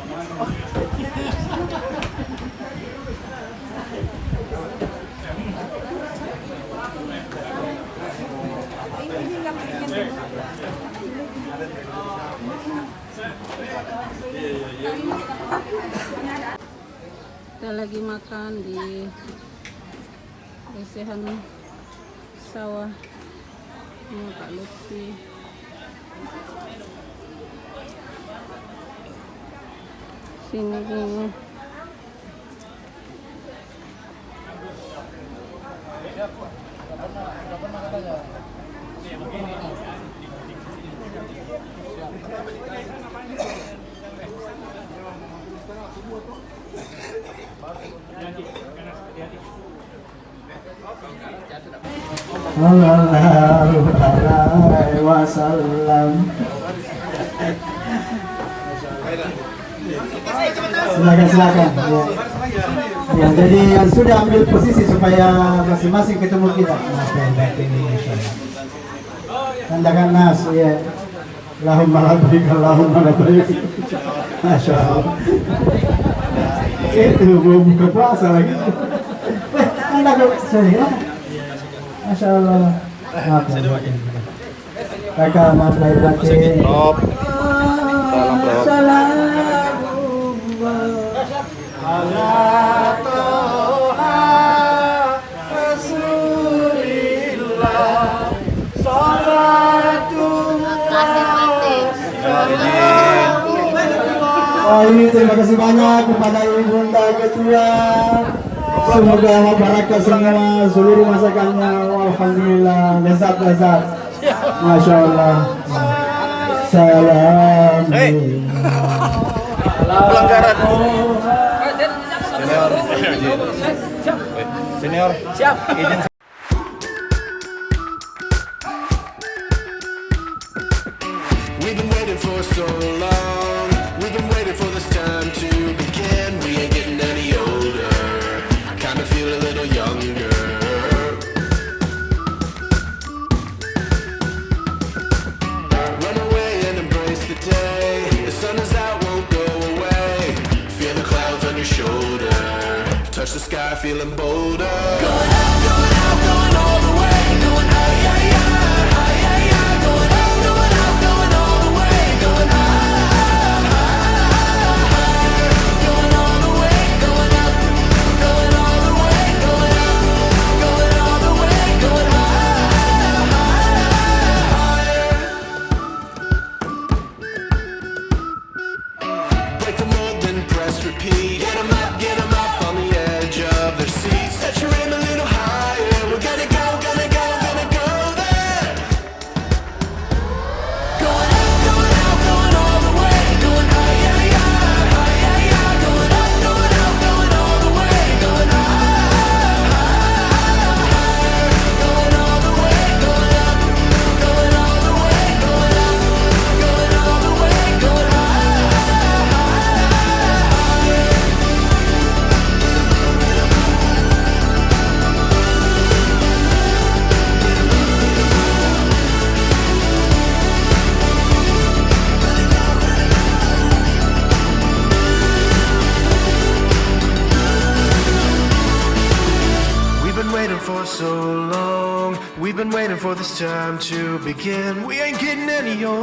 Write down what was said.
Kita lagi makan di lesehan sawah ini Pak Lutfi. Sini ini. Sallallahu alaihi wasallam. Silakan. Ya, jadi yang sudah ambil posisi supaya masing-masing ketemu kita. Tandakan nas, ya. Allahumma labbaik, Allahumma labbaik. Masya Allah. Itu belum buka puasa lagi. Anda sorry ya. Masya Allah. Maaf ya. Kakak maaf lahir batin. Salam. Oh ini terima kasih banyak kepada Ibu Bunda Ketua. Semoga barakah semua seluruh masakannya. Alhamdulillah lezat. Masya Allah. Salam. Pelanggaran. Senior. Siap. Izin. We've been waiting for so long. We've been waiting for this time to begin. We ain't getting any older. I kinda feel a little younger. Run away and embrace the day. The sun is out, won't go away. Feel the clouds on your shoulder. Touch the sky, feeling bolder. Going out, going all the way. Going high, high, high, high, high, high. Going out, going all the way. Going high, high, high. Going all the way. Going up, going all the way. Going up, going all the way. Going high, higher. Break the mold, then press repeat. Get 'em up on the edge of their seats. Set your aim a little higher. We're gonna go there. Going out, going all the way. Going high, high, high, high, high, high. Going up, going all the way. Going high, higher. Going all the way. Going up, going all the way. Going up, going all the way. Going We've been waiting for so long. We've been waiting for this time to begin. We ain't getting any older.